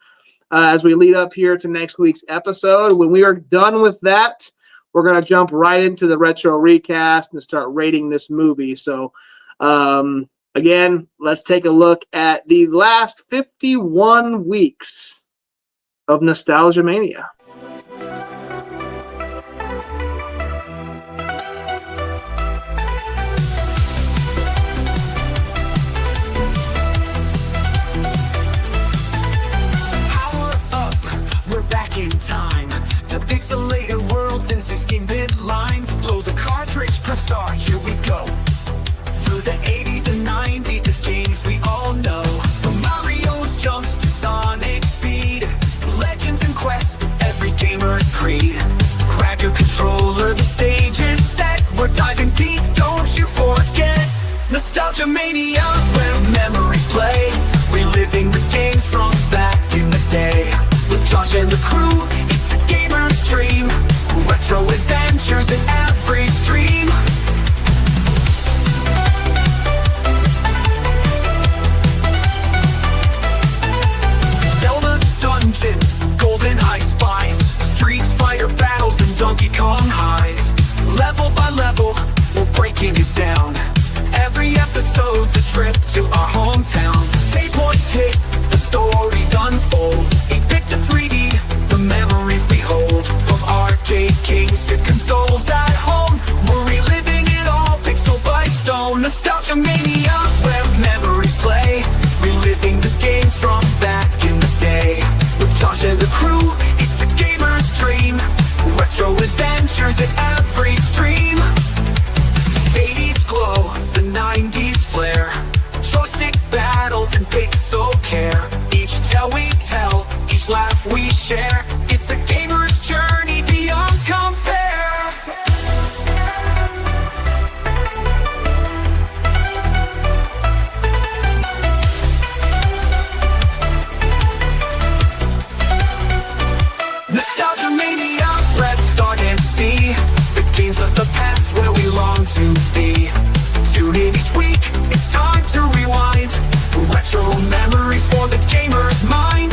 as we lead up here to next week's episode. When we are done with that, we're going to jump right into the retro recast and start rating this movie. So, again, let's take a look at the last 51 weeks of Nostalgia Mania. Power up, we're back in time. The pixelated worlds in 16-bit lines. Blow the cartridge, press start, here we go. Through the 80s and 90s, the games we all know. From Mario's jumps to Sonic speed, legends and quests, every gamer's creed. Grab your controller, the stage is set. We're diving deep, don't you forget. Nostalgia Mania, where memories play. Reliving the games from back in the day. With Josh and the crew, it's a gamer's dream. Retro adventures in every stream. Zelda's dungeons, golden eye spies, Street Fighter battles and Donkey Kong highs. Level by level, we're breaking it down. Every episode's a trip to our hometown. Save points hit, the stories unfold. 8-bit to 3D, the memories we hold. From arcade kings to consoles at home, we're reliving it all, pixel by stone. Nostalgia Mania, where memories play. Reliving the games from back in the day. With Josh and the crew, it's a gamer's dream. Retro adventures at every stream. 80s glow, the 90s flare. Joystick battles and pixel care. Each tale we tell, each laugh we share. It's a gamer's journey beyond compare. Nostalgia Mania, press start and see the games of the past where we long to be. Tune in each week, it's time to rewind. Retro memories for the gamer's mind.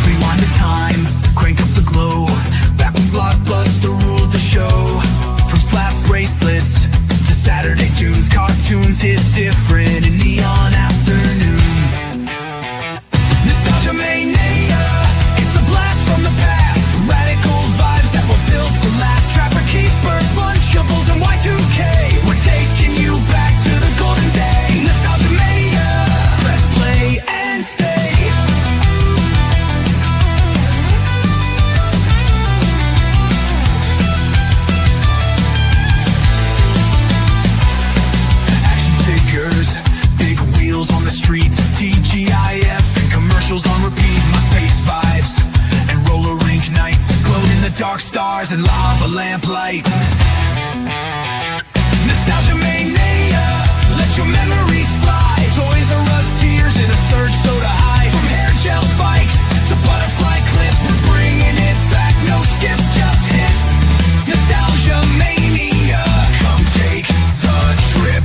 Rewind the time, crank up the glow. Back when Blockbuster ruled the show. From slap bracelets to Saturday tunes, cartoons hit different in neon afternoons. Nostalgia Mania, it's the blast from the past. Radical vibes that were built to last. Trapper Keepers, Lunchables, and Y2K. We're taking you back to the golden day. Nostalgia Mania, press play and stay. Action figures, big wheels on the streets, TGIF and commercials on repeat. My space vibes and roller rink nights, glowed in the dark stars and lava lamp lights. Nostalgia Mania, let your memories fly. Toys R Us tears in a surge soda high. From hair gel spikes to butterfly clips, we're bringing it back, no skips, just hits. Nostalgia Mania, come take the trip.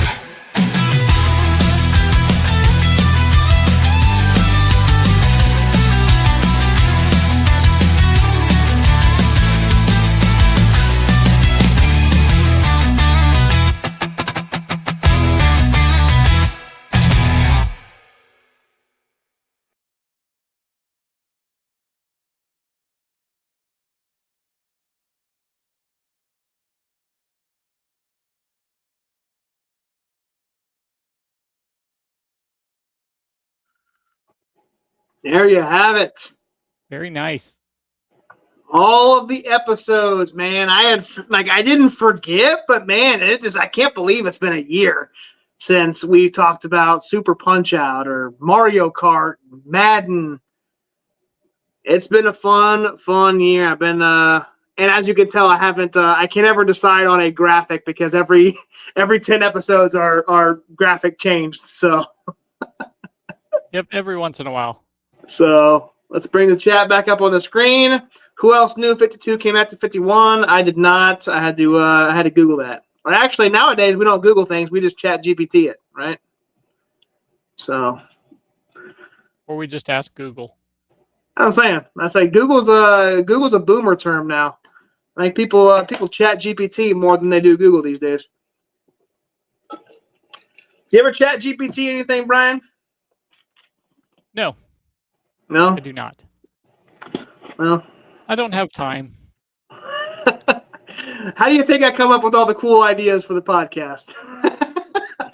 There you have it. Very nice. All of the episodes, man. I didn't forget, but man, I can't believe it's been a year since we talked about Super Punch Out or Mario Kart, Madden. It's been a fun year. I've been and as you can tell, I can never decide on a graphic because every 10 episodes are graphic changed. So Yep, every once in a while. So let's bring the chat back up on the screen. Who else knew 52 came after 51? I did not. I had to Google that. Or actually, nowadays we don't Google things. We just chat GPT it, right? So. Or we just ask Google. I'm saying. I say Google's a boomer term now. I think people chat GPT more than they do Google these days. You ever chat GPT anything, Brian? No. No? I do not. Well. I don't have time. How do you think I come up with all the cool ideas for the podcast?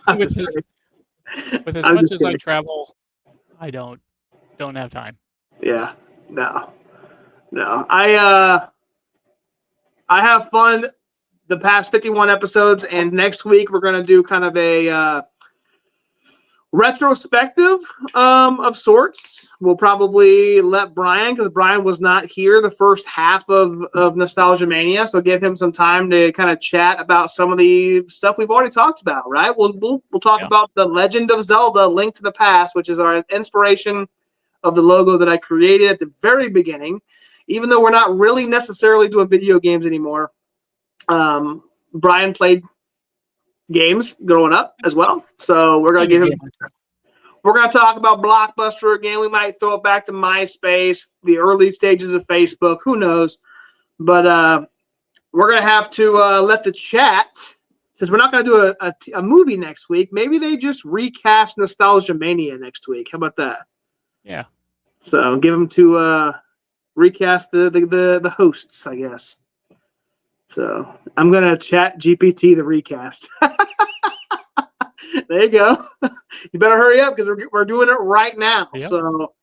with as much as I travel, I don't have time. Yeah. No. I have fun the past 51 episodes, and next week we're going to do kind of a retrospective of sorts. We'll probably let Bryan, because Bryan was not here the first half of Nostalgia Mania, so give him some time to kind of chat about some of the stuff we've already talked about, right? We'll talk about The Legend of Zelda: Link to the Past, which is our inspiration of the logo that I created at the very beginning. Even though we're not really necessarily doing video games anymore, Bryan played games growing up as well, so we're gonna talk about Blockbuster again. We might throw it back to MySpace, the early stages of Facebook, who knows. But we're gonna have to let the chat, since we're not gonna do a movie next week, maybe they just recast Nostalgia Mania next week. How about that? Yeah. So give them to recast the hosts, I guess. So I'm gonna chat GPT the recast. There you go. You better hurry up because we're doing it right now. Yep. So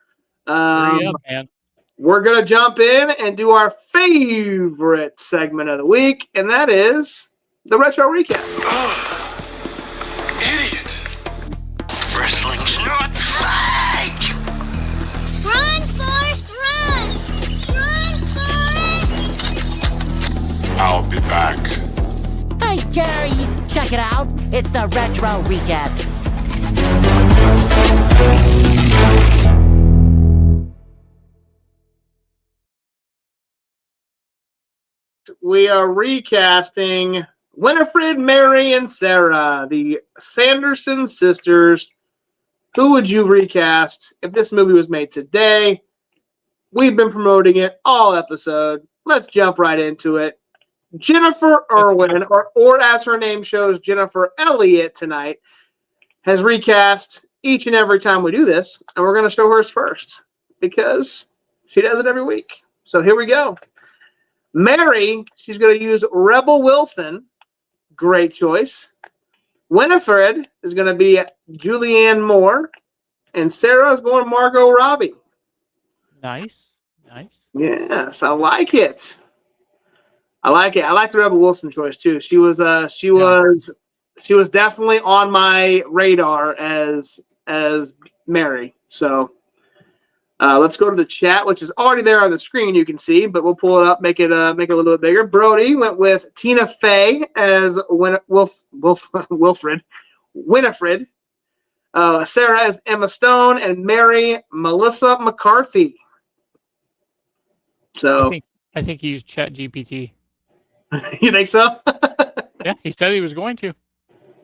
Hurry up, man. We're gonna jump in and do our favorite segment of the week, and that is the retro recap. Idiot! Wrestling's not fake! Run, Forrest, run! Run, Forrest! I'll be back. Hey, Gary, check it out. It's the retro recast. We are recasting Winifred, Mary, and Sarah, the Sanderson sisters. Who would you recast if this movie was made today? We've been promoting it all episode. Let's jump right into it. Jennifer Irwin, or as her name shows, Jennifer Elliott tonight, has recast each and every time we do this, and we're going to show hers first because she does it every week. So here we go. Mary, she's going to use Rebel Wilson. Great choice. Winifred is going to be Julianne Moore, and Sarah is going Margot Robbie. Nice. Yes, I like it. I like the Rebel Wilson choice too. She was definitely on my radar as Mary. So let's go to the chat, which is already there on the screen. You can see, but we'll pull it up, make it a little bit bigger. Brody went with Tina Fey as Winifred. Sarah as Emma Stone, and Mary Melissa McCarthy. So I think he used ChatGPT. You think so? Yeah, he said he was going to.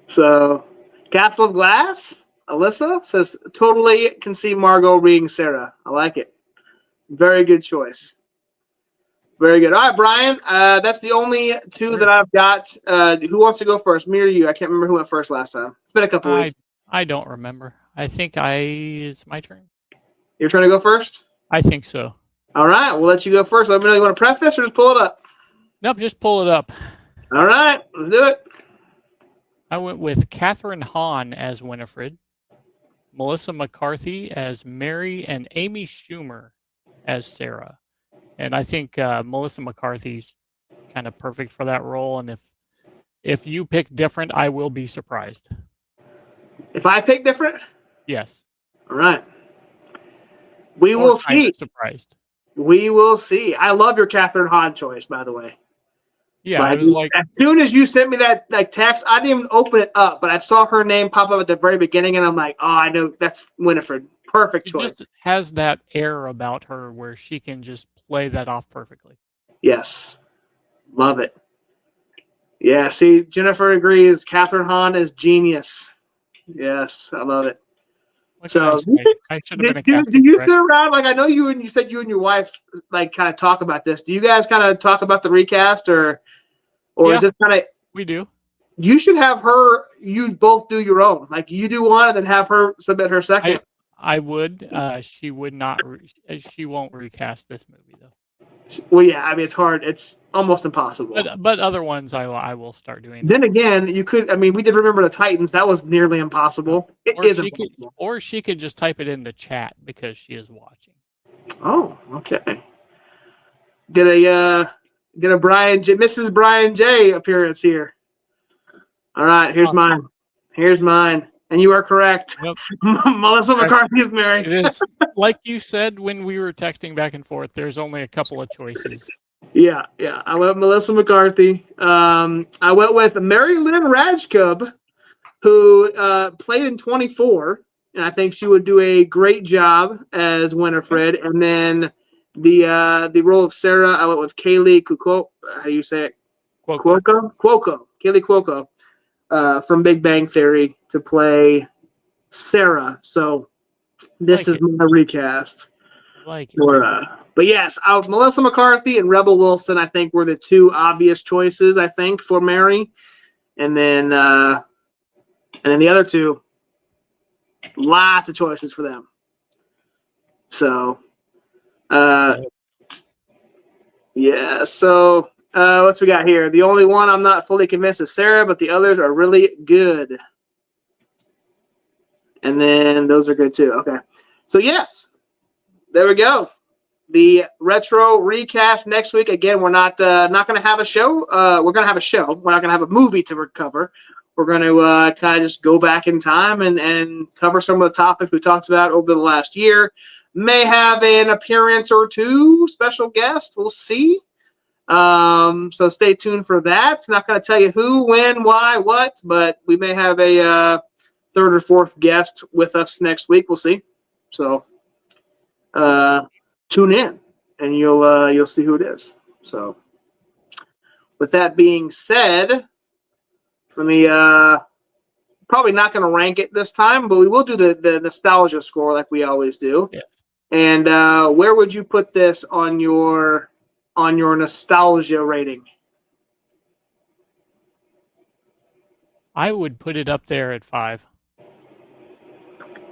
So, Castle of Glass, Alyssa says, totally can see Margot reading Sarah. I like it. Very good choice. Very good. All right, Bryan. That's the only two that I've got. Who wants to go first? Me or you? I can't remember who went first last time. It's been a couple weeks. I don't remember. I think it's my turn. You're trying to go first? I think so. All right, we'll let you go first. Let me know, you want to prep this or just pull it up? Nope, just pull it up. All right, let's do it. I went with Catherine Hahn as Winifred, Melissa McCarthy as Mary, and Amy Schumer as Sarah. And I think Melissa McCarthy's kind of perfect for that role. And if you pick different, I will be surprised. If I pick different, Yes. all right. We will see. Surprised. We will see. I love your Catherine Hahn choice, by the way. Yeah, it was like as soon as you sent me that text, I didn't even open it up, but I saw her name pop up at the very beginning, and I'm like, oh, I know that's Winifred. Perfect she choice. just has that air about her where she can just play that off perfectly. Yes, love it. Yeah, see, Jennifer agrees. Catherine Hahn is genius. Yes, I love it. So I should have been a do casting you director. sit around, like, I know you said you and your wife like kind of talk about this. Do you guys kind of talk about the recast, or Yeah, is it kind of? We do. You should have her. You both do your own. Like, you do one, and then have her submit her second. I would. She would not. She won't recast this movie though. Well, yeah. I mean, it's hard. It's almost impossible. But other ones, I will start doing. Then again, you could. I mean, we did Remember the Titans. That was nearly impossible. It is impossible. Or she could just type it in the chat because she is watching. Oh, okay. Get a Brian J, Mrs. Brian J appearance here. All right, here's mine. Here's mine. And you are correct. Yep. Melissa McCarthy is married. It is. Like you said when we were texting back and forth, there's only a couple of choices. Yeah. I went with Melissa McCarthy. I went with Mary Lynn Rajkub, who played in 24, and I think she would do a great job as Winifred. And then the role of Sarah, I went with Kaylee Cuoco. How do you say it? Cuoco. Kaylee Cuoco from Big Bang Theory to play Sarah. So this is my recast. Like it. But yes, Melissa McCarthy and Rebel Wilson, I think, were the two obvious choices, I think, for Mary. And then the other two, lots of choices for them. So, yeah. So, what's we got here? The only one I'm not fully convinced is Sarah, but the others are really good. And then those are good too. Okay. So, yes, there we go. The retro recast next week. Again, we're not going to have a show. We're going to have a show. We're not going to have a movie to recover. We're going to kind of just go back in time and cover some of the topics we talked about over the last year. May have an appearance or two, special guest. We'll see. So stay tuned for that. It's not going to tell you who, when, why, what, but we may have a third or fourth guest with us next week. We'll see. So tune in, and you'll see who it is. So with that being said, let me probably not going to rank it this time, but we will do the nostalgia score like we always do. Yeah. And where would you put this on your nostalgia rating? I would put it up there at 5.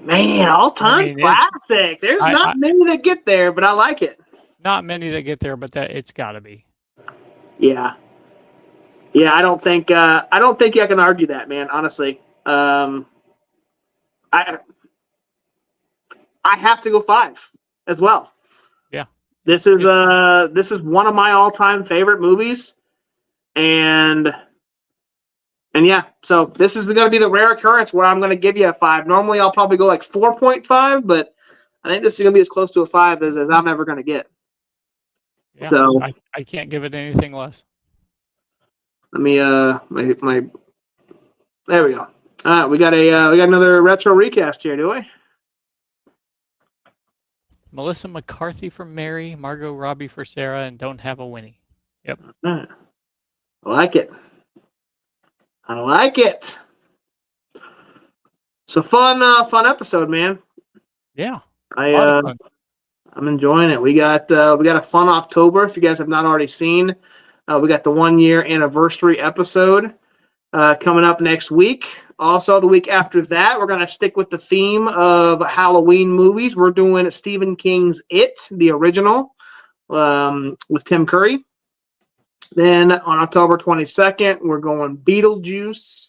Man, all-time classic. There's not many that get there, but I like it. Not many that get there, but it's got to be. Yeah. Yeah, I don't think I can argue that, man, honestly. I have to go 5 as well. Yeah. This is one of my all-time favorite movies. And yeah, so this is going to be the rare occurrence where I'm going to give you a 5. Normally I'll probably go like 4.5, but I think this is going to be as close to a 5 as I'm ever going to get. Yeah, so I can't give it anything less. Let me my there we go. All right, we got another retro recast here, do we? Melissa McCarthy for Mary, Margot Robbie for Sarah, and don't have a Winnie. Yep. I like it. I like it. So fun episode, man. Yeah. I'm enjoying it. We got a fun October. If you guys have not already seen, we got the 1-year anniversary episode coming up next week. Also, the week after that, we're going to stick with the theme of Halloween movies. We're doing Stephen King's It, the original, with Tim Curry. Then on October 22nd, we're going Beetlejuice.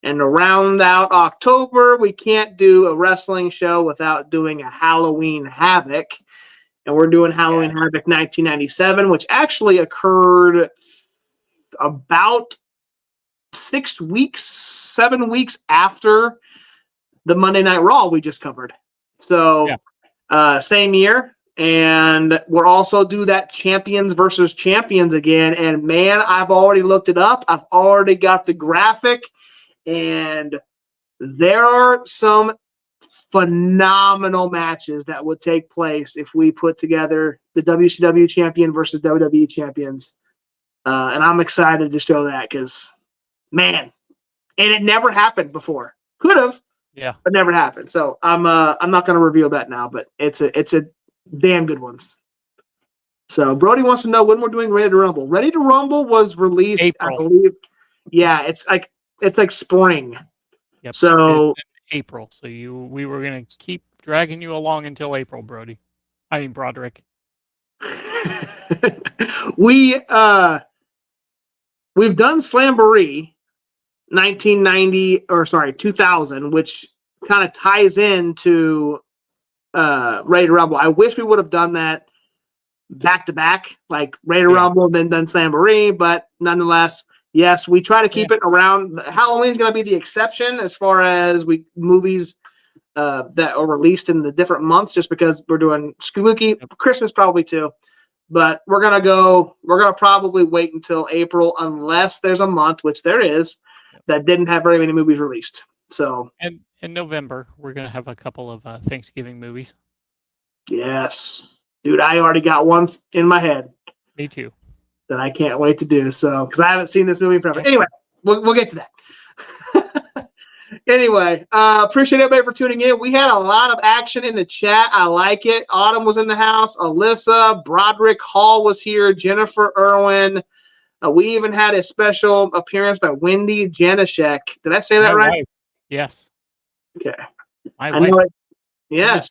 And to round out October, we can't do a wrestling show without doing a Halloween Havoc. and we're doing Halloween Havoc 1997, which actually occurred about 7 weeks after the Monday Night Raw we just covered. So same year. And we'll also do that champions versus champions again. And man, I've already looked it up. I've already got the graphic, and there are some phenomenal matches that would take place if we put together the WCW champion versus WWE champions. And I'm excited to show that because, man, and it never happened before. Could have, but never happened. So I'm not going to reveal that now, but it's a damn good ones. So Brody wants to know when we're doing Ready to Rumble. Ready to Rumble was released, April. I believe. Yeah, it's like spring. Yep. So April. So we were gonna keep dragging you along until April, Brody. I mean Broderick. we've done Slamboree 2000, which kind of ties into Ready to Rumble. I wish we would have done that back to back, like Ready to Rumble, then done Slamboree, but nonetheless, yes, we try to keep it around. Halloween's going to be the exception as far as movies that are released in the different months, just because we're doing Spooky, Christmas probably too. But we're going to probably wait until April unless there's a month, which there is, that didn't have very many movies released. So, and in November, we're going to have a couple of Thanksgiving movies. Yes. Dude, I already got one in my head. Me too. That I can't wait to do. So, because I haven't seen this movie forever. Anyway, we'll get to that. Anyway, appreciate everybody for tuning in. We had a lot of action in the chat. I like it. Autumn was in the house. Alyssa, Broderick Hall was here. Jennifer Irwin. We even had a special appearance by Wendy Janashek. Did I say that right? Wife. Yes. Okay. I know it. Yes.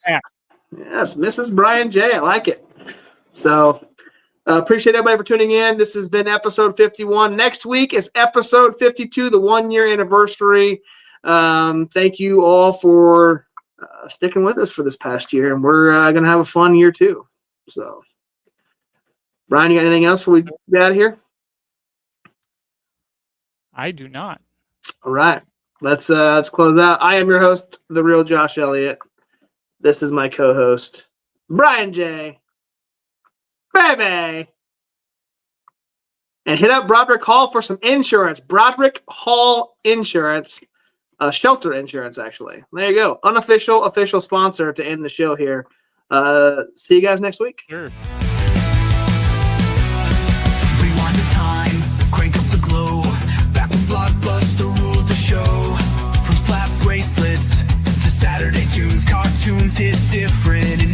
Yes, Mrs. Bryan J. I like it. So, appreciate everybody for tuning in. This has been episode 51. Next week is episode 52, the 1-year anniversary. Thank you all for sticking with us for this past year, and we're going to have a fun year too. So, Brian, you got anything else before we get out of here? I do not. All right. Let's close out. I am your host, the real Josh Elliott. This is my co-host, Bryan J. Baby. And hit up Broderick Hall for some insurance. Broderick Hall Insurance. Shelter insurance, actually. There you go. Unofficial, official sponsor to end the show here. See you guys next week. Sure. Rewind the time, crank up the glow. Back when Blockbuster ruled the show. From slap bracelets to Saturday tunes, cartoons hit different. And